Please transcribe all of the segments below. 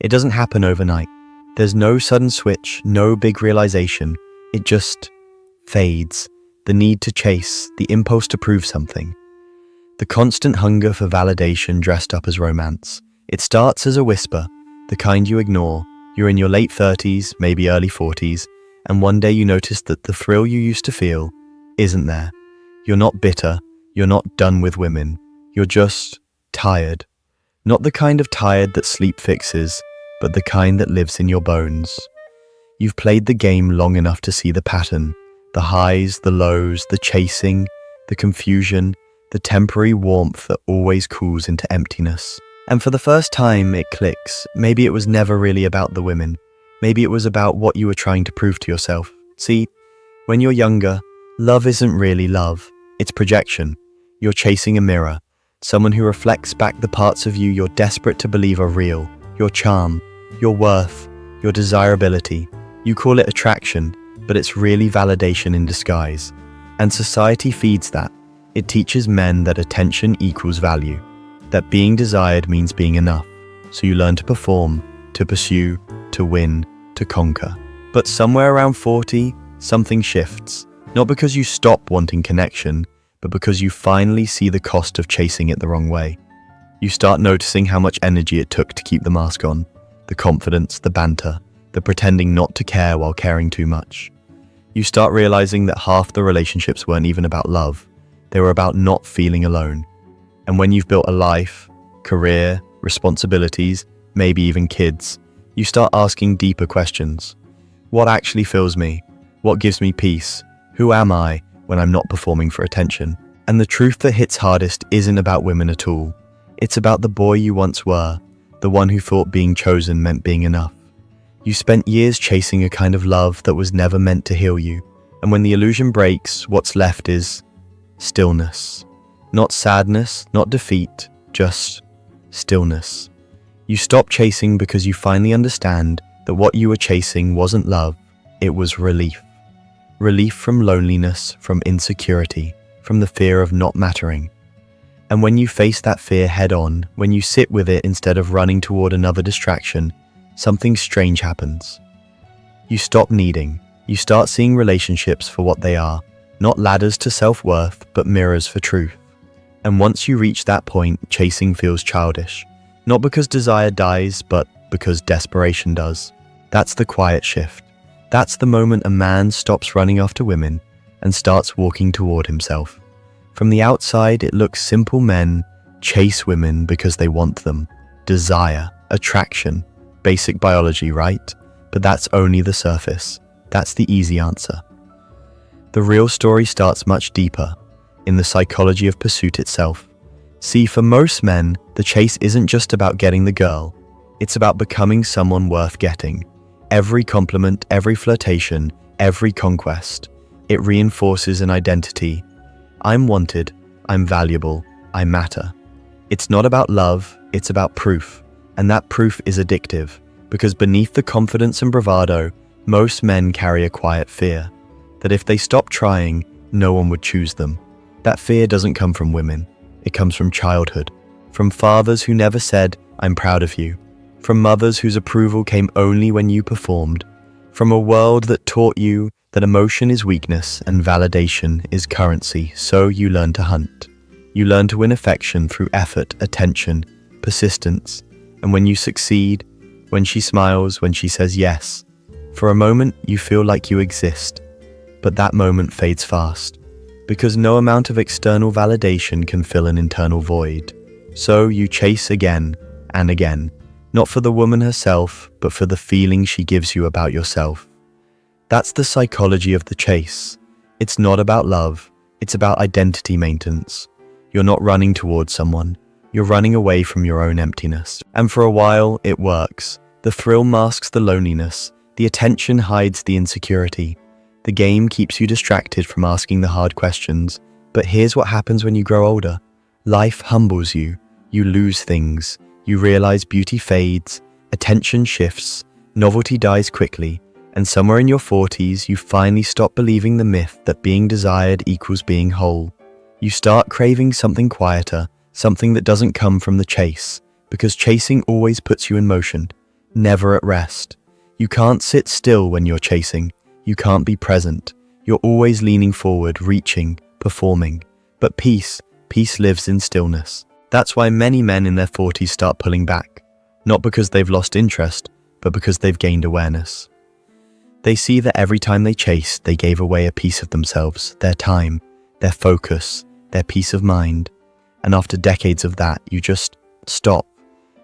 It doesn't happen overnight. There's no sudden switch, no big realization. It just fades. The need to chase, the impulse to prove something. The constant hunger for validation dressed up as romance. It starts as a whisper, the kind you ignore. You're in your late 30s, maybe early 40s, and one day you notice that the thrill you used to feel isn't there. You're not bitter, you're not done with women. You're just tired. Not the kind of tired that sleep fixes, but the kind that lives in your bones. You've played the game long enough to see the pattern, the highs, the lows, the chasing, the confusion, the temporary warmth that always cools into emptiness. And for the first time, it clicks. Maybe it was never really about the women. Maybe it was about what you were trying to prove to yourself. See, when you're younger, love isn't really love. It's projection. You're chasing a mirror, someone who reflects back the parts of you you're desperate to believe are real. Your charm, your worth, your desirability. You call it attraction, but it's really validation in disguise. And society feeds that. It teaches men that attention equals value, that being desired means being enough. So you learn to perform, to pursue, to win, to conquer. But somewhere around 40, something shifts. Not because you stop wanting connection, but because you finally see the cost of chasing it the wrong way. You start noticing how much energy it took to keep the mask on, the confidence, the banter, the pretending not to care while caring too much. You start realizing that half the relationships weren't even about love. They were about not feeling alone. And when you've built a life, career, responsibilities, maybe even kids, you start asking deeper questions. What actually fills me? What gives me peace? Who am I when I'm not performing for attention? And the truth that hits hardest isn't about women at all. It's about the boy you once were, the one who thought being chosen meant being enough. You spent years chasing a kind of love that was never meant to heal you. And when the illusion breaks, what's left is stillness. Not sadness, not defeat, just stillness. You stop chasing because you finally understand that what you were chasing wasn't love, it was relief. Relief from loneliness, from insecurity, from the fear of not mattering. And when you face that fear head on, when you sit with it instead of running toward another distraction, something strange happens. You stop needing. You start seeing relationships for what they are, not ladders to self-worth, but mirrors for truth. And once you reach that point, chasing feels childish. Not because desire dies, but because desperation does. That's the quiet shift. That's the moment a man stops running after women and starts walking toward himself. From the outside, it looks simple. Men chase women because they want them. Desire, attraction, basic biology, right? But that's only the surface. That's the easy answer. The real story starts much deeper, in the psychology of pursuit itself. See, for most men, the chase isn't just about getting the girl. It's about becoming someone worth getting. Every compliment, every flirtation, every conquest, it reinforces an identity. I'm wanted, I'm valuable, I matter. It's not about love, it's about proof. And that proof is addictive, because beneath the confidence and bravado, most men carry a quiet fear, that if they stop trying, no one would choose them. That fear doesn't come from women. It comes from childhood, from fathers who never said, "I'm proud of you," from mothers whose approval came only when you performed, from a world that taught you that emotion is weakness and validation is currency, so you learn to hunt. You learn to win affection through effort, attention, persistence, and when you succeed, when she smiles, when she says yes, for a moment you feel like you exist, but that moment fades fast, because no amount of external validation can fill an internal void. So you chase again and again, not for the woman herself, but for the feeling she gives you about yourself. That's the psychology of the chase. It's not about love, it's about identity maintenance. You're not running towards someone, you're running away from your own emptiness. And for a while, it works. The thrill masks the loneliness, the attention hides the insecurity. The game keeps you distracted from asking the hard questions. But here's what happens when you grow older. Life humbles you. You lose things. You realize beauty fades, attention shifts, novelty dies quickly, and somewhere in your 40s, you finally stop believing the myth that being desired equals being whole. You start craving something quieter, something that doesn't come from the chase, because chasing always puts you in motion. never at rest. You can't sit still when you're chasing. You can't be present. You're always leaning forward, reaching, performing. But peace lives in stillness. That's why many men in their 40s start pulling back. Not because they've lost interest, but because they've gained awareness. They see that every time they chase, they gave away a piece of themselves, their time, their focus, their peace of mind. And after decades of that, you just stop.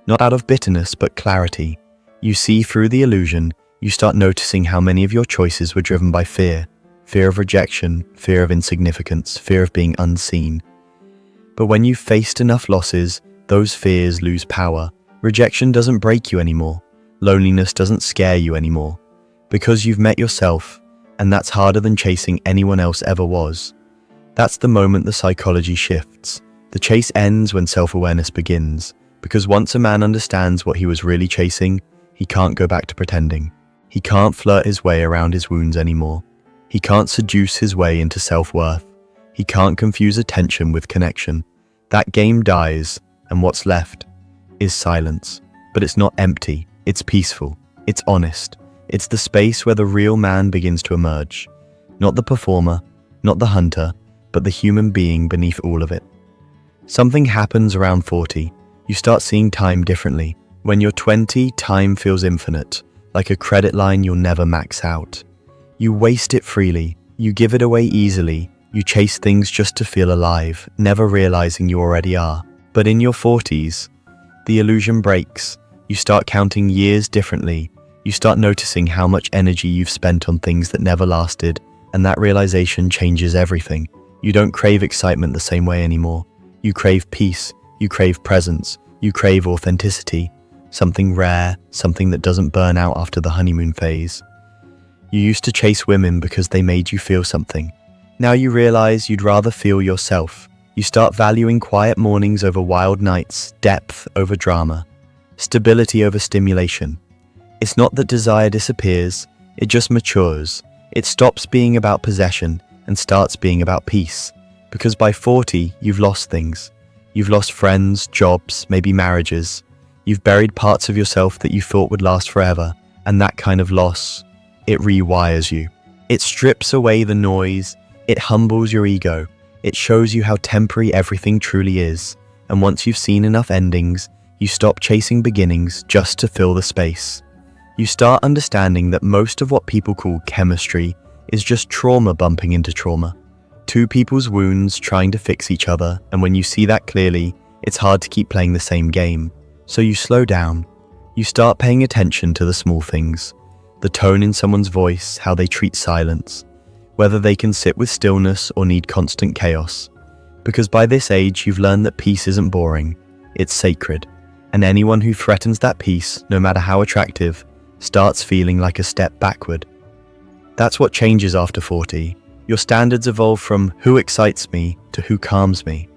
Not out of bitterness, but clarity. You see through the illusion. You start noticing how many of your choices were driven by fear. Fear of rejection, fear of insignificance, fear of being unseen. But when you've faced enough losses, those fears lose power. Rejection doesn't break you anymore. Loneliness doesn't scare you anymore. Because you've met yourself, and that's harder than chasing anyone else ever was. That's the moment the psychology shifts. The chase ends when self-awareness begins. Because once a man understands what he was really chasing, he can't go back to pretending. He can't flirt his way around his wounds anymore. He can't seduce his way into self-worth. He can't confuse attention with connection. That game dies, and what's left is silence. But it's not empty, it's peaceful, it's honest. It's the space where the real man begins to emerge. Not the performer, not the hunter, but the human being beneath all of it. Something happens around 40. You start seeing time differently. When you're 20, time feels infinite, like a credit line you'll never max out. You waste it freely, you give it away easily, you chase things just to feel alive, never realizing you already are. But in your 40s, the illusion breaks. You start counting years differently. You start noticing how much energy you've spent on things that never lasted, and that realization changes everything. You don't crave excitement the same way anymore. You crave peace, you crave presence, you crave authenticity. Something rare, something that doesn't burn out after the honeymoon phase. You used to chase women because they made you feel something. Now you realize you'd rather feel yourself. You start valuing quiet mornings over wild nights, depth over drama, stability over stimulation. It's not that desire disappears, it just matures. It stops being about possession and starts being about peace. Because by 40, you've lost things. You've lost friends, jobs, maybe marriages. You've buried parts of yourself that you thought would last forever, and that kind of loss, it rewires you. It strips away the noise, it humbles your ego, it shows you how temporary everything truly is, and once you've seen enough endings, you stop chasing beginnings just to fill the space. You start understanding that most of what people call chemistry is just trauma bumping into trauma. Two people's wounds trying to fix each other, and when you see that clearly, it's hard to keep playing the same game. So you slow down. You start paying attention to the small things. The tone in someone's voice, how they treat silence, whether they can sit with stillness or need constant chaos. Because by this age, you've learned that peace isn't boring, it's sacred. And anyone who threatens that peace, no matter how attractive, starts feeling like a step backward. That's what changes after 40. Your standards evolve from who excites me to who calms me.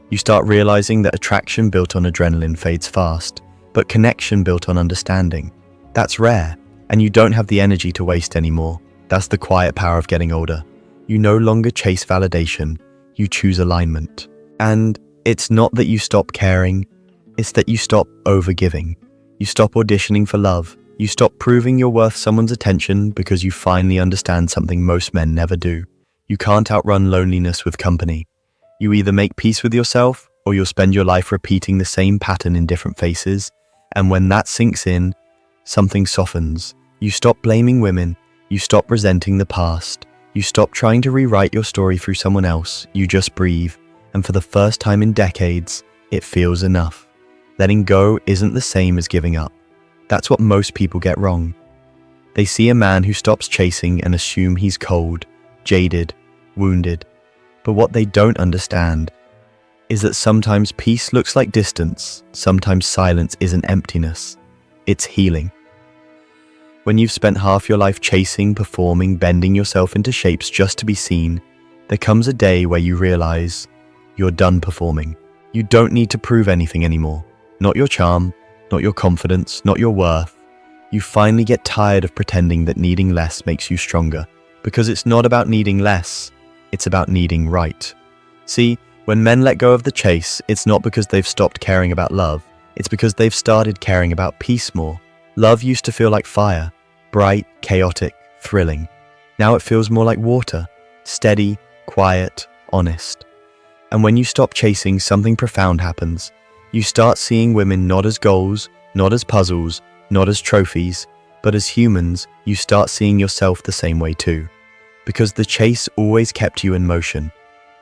You start realizing that attraction built on adrenaline fades fast, but connection built on understanding, that's rare, and you don't have the energy to waste anymore. That's the quiet power of getting older. You no longer chase validation, you choose alignment. And it's not that you stop caring, it's that you stop overgiving. You stop auditioning for love. You stop proving you're worth someone's attention because you finally understand something most men never do. You can't outrun loneliness with company. You either make peace with yourself, or you'll spend your life repeating the same pattern in different faces. And when that sinks in, something softens. You stop blaming women. You stop resenting the past. You stop trying to rewrite your story through someone else. You just breathe. And for the first time in decades, it feels enough. Letting go isn't the same as giving up. That's what most people get wrong. They see a man who stops chasing and assume he's cold, jaded, wounded. But what they don't understand is that sometimes peace looks like distance, sometimes silence isn't emptiness, it's healing. When you've spent half your life chasing, performing, bending yourself into shapes just to be seen, there comes a day where you realize you're done performing. You don't need to prove anything anymore. Not your charm, not your confidence, not your worth. You finally get tired of pretending that needing less makes you stronger. Because it's not about needing less, it's about needing right. See, when men let go of the chase, it's not because they've stopped caring about love, it's because they've started caring about peace more. Love used to feel like fire, bright, chaotic, thrilling. Now it feels more like water, steady, quiet, honest. And when you stop chasing, something profound happens. You start seeing women not as goals, not as puzzles, not as trophies, but as humans. You start seeing yourself the same way too. Because the chase always kept you in motion.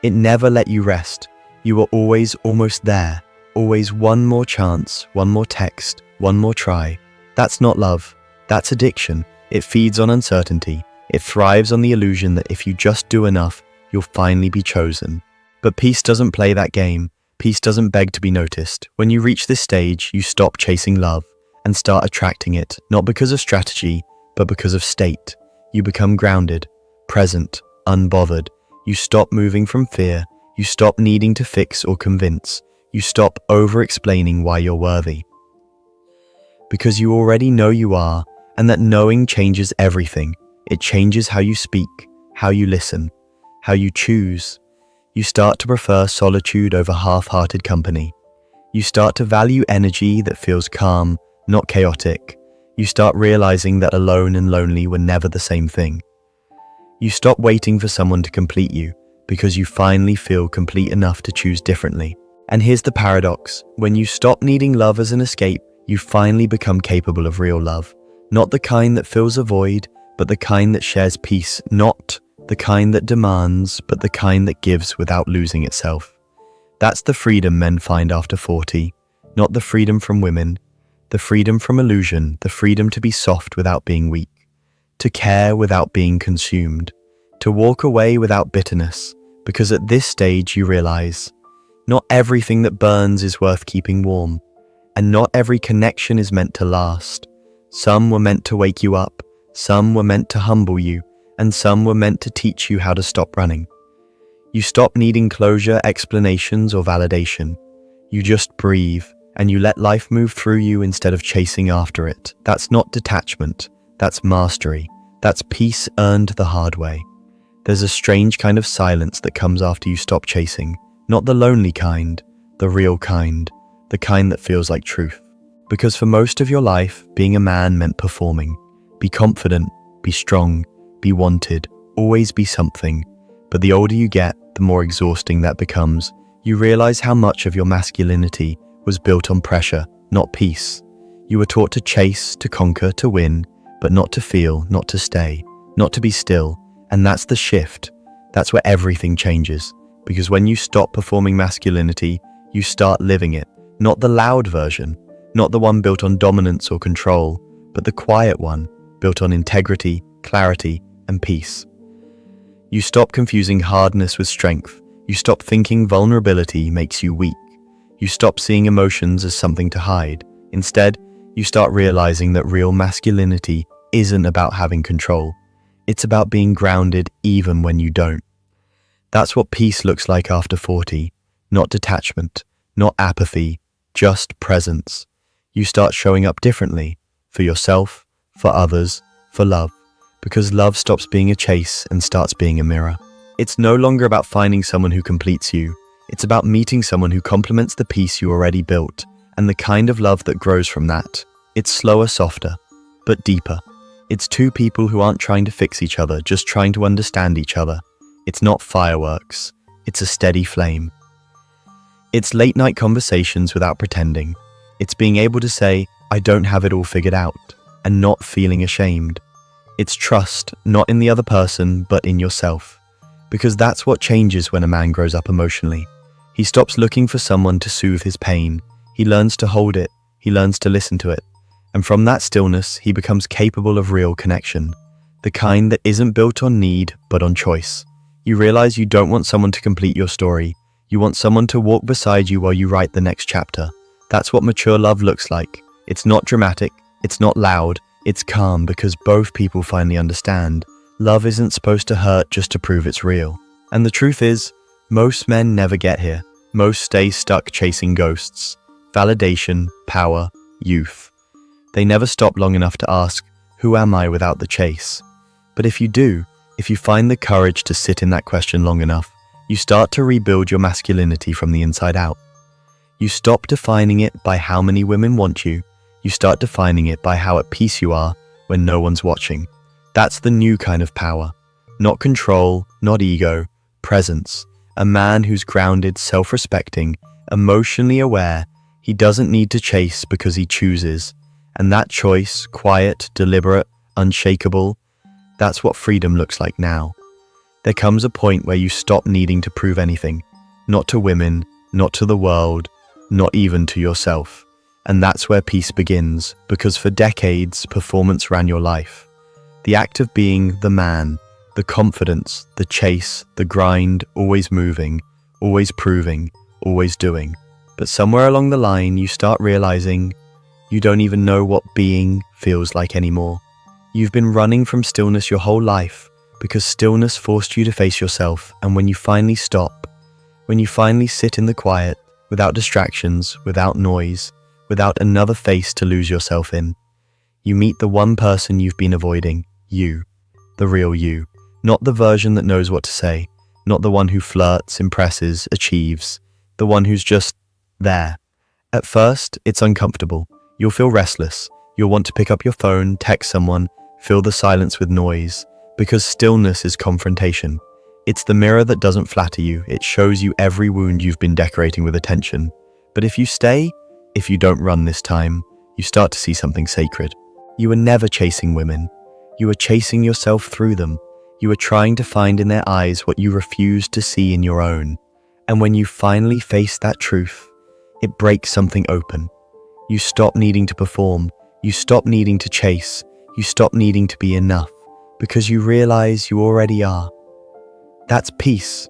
It never let you rest. You were always almost there. Always one more chance, one more text, one more try. That's not love. That's addiction. It feeds on uncertainty. It thrives on the illusion that if you just do enough, you'll finally be chosen. But peace doesn't play that game. Peace doesn't beg to be noticed. When you reach this stage, you stop chasing love and start attracting it, not because of strategy, but because of state. You become grounded, present, unbothered. You stop moving from fear. You stop needing to fix or convince. You stop over-explaining why you're worthy. Because you already know you are, and that knowing changes everything. It changes how you speak, how you listen, how you choose. You start to prefer solitude over half-hearted company. You start to value energy that feels calm, not chaotic. You start realizing that alone and lonely were never the same thing. You stop waiting for someone to complete you because you finally feel complete enough to choose differently. And here's the paradox. When you stop needing love as an escape, you finally become capable of real love. Not the kind that fills a void, but the kind that shares peace. Not the kind that demands, but the kind that gives without losing itself. That's the freedom men find after 40. Not the freedom from women. The freedom from illusion. The freedom to be soft without being weak. To care without being consumed. To walk away without bitterness. Because at this stage you realize, not everything that burns is worth keeping warm. And not every connection is meant to last. Some were meant to wake you up. Some were meant to humble you. And some were meant to teach you how to stop running. You stop needing closure, explanations, or validation. You just breathe, and you let life move through you instead of chasing after it. That's not detachment. That's mastery. That's peace earned the hard way. There's a strange kind of silence that comes after you stop chasing. Not the lonely kind, the real kind, the kind that feels like truth. Because for most of your life, being a man meant performing. Be confident, be strong, be wanted, always be something. But the older you get, the more exhausting that becomes. You realize how much of your masculinity was built on pressure, not peace. You were taught to chase, to conquer, to win, but not to feel, not to stay, not to be still. And that's the shift. That's where everything changes. Because when you stop performing masculinity, you start living it. Not the loud version, not the one built on dominance or control, but the quiet one, built on integrity, clarity, and peace. You stop confusing hardness with strength. You stop thinking vulnerability makes you weak. You stop seeing emotions as something to hide. Instead, you start realizing that real masculinity isn't about having control. It's about being grounded even when you don't. That's what peace looks like after 40. Not detachment, not apathy, just presence. You start showing up differently, for yourself, for others, for love. Because love stops being a chase and starts being a mirror. It's no longer about finding someone who completes you. It's about meeting someone who complements the piece you already built, and the kind of love that grows from that. It's slower, softer, but deeper. It's two people who aren't trying to fix each other, just trying to understand each other. It's not fireworks. It's a steady flame. It's late night conversations without pretending. It's being able to say, I don't have it all figured out, and not feeling ashamed. It's trust, not in the other person, but in yourself. Because that's what changes when a man grows up emotionally. He stops looking for someone to soothe his pain. He learns to hold it. He learns to listen to it. And from that stillness, he becomes capable of real connection. The kind that isn't built on need, but on choice. You realize you don't want someone to complete your story. You want someone to walk beside you while you write the next chapter. That's what mature love looks like. It's not dramatic. It's not loud. It's calm because both people finally understand. Love isn't supposed to hurt just to prove it's real. And the truth is, most men never get here. Most stay stuck chasing ghosts. Validation, power, youth. They never stop long enough to ask, who am I without the chase? But if you do, if you find the courage to sit in that question long enough, you start to rebuild your masculinity from the inside out. You stop defining it by how many women want you. You start defining it by how at peace you are when no one's watching. That's the new kind of power. Not control, not ego, presence. A man who's grounded, self-respecting, emotionally aware. He doesn't need to chase because he chooses. And that choice, quiet, deliberate, unshakable, that's what freedom looks like now. There comes a point where you stop needing to prove anything. Not to women, not to the world, not even to yourself. And that's where peace begins, because for decades, performance ran your life. The act of being the man, the confidence, the chase, the grind, always moving, always proving, always doing. But somewhere along the line, you start realizing you don't even know what being feels like anymore. You've been running from stillness your whole life because stillness forced you to face yourself, and when you finally stop, when you finally sit in the quiet, without distractions, without noise, without another face to lose yourself in, you meet the one person you've been avoiding, you, the real you, not the version that knows what to say, not the one who flirts, impresses, achieves, the one who's just there. At first, it's uncomfortable. You'll feel restless. You'll want to pick up your phone, text someone, fill the silence with noise, because stillness is confrontation. It's the mirror that doesn't flatter you. It shows you every wound you've been decorating with attention. But if you stay, if you don't run this time, you start to see something sacred. You were never chasing women. You were chasing yourself through them. You were trying to find in their eyes what you refused to see in your own. And when you finally face that truth, it breaks something open. You stop needing to perform. You stop needing to chase. You stop needing to be enough, because you realize you already are. That's peace.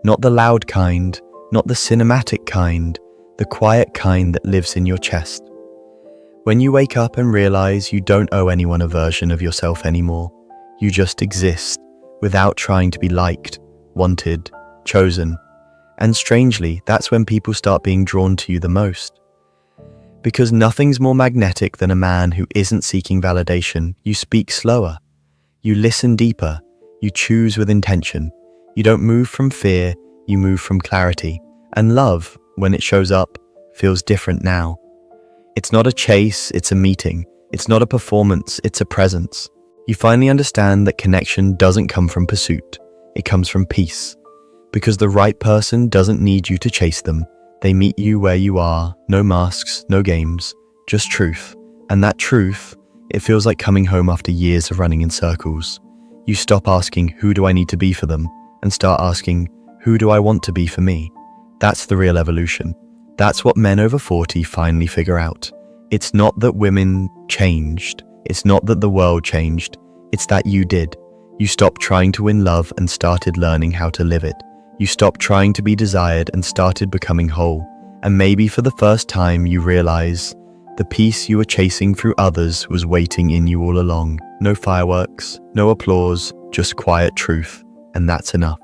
Not the loud kind, not the cinematic kind, the quiet kind that lives in your chest. When you wake up and realize you don't owe anyone a version of yourself anymore, you just exist without trying to be liked, wanted, chosen. And strangely, that's when people start being drawn to you the most. Because nothing's more magnetic than a man who isn't seeking validation. You speak slower. You listen deeper. You choose with intention. You don't move from fear, you move from clarity. And love, when it shows up, feels different now. It's not a chase, it's a meeting. It's not a performance, it's a presence. You finally understand that connection doesn't come from pursuit. It comes from peace. Because the right person doesn't need you to chase them. They meet you where you are, no masks, no games, just truth. And that truth, it feels like coming home after years of running in circles. You stop asking, who do I need to be for them? And start asking, who do I want to be for me? That's the real evolution. That's what men over 40 finally figure out. It's not that women changed. It's not that the world changed. It's that you did. You stopped trying to win love and started learning how to live it. You stopped trying to be desired and started becoming whole. And maybe for the first time you realize the peace you were chasing through others was waiting in you all along. No fireworks, no applause, just quiet truth. And that's enough.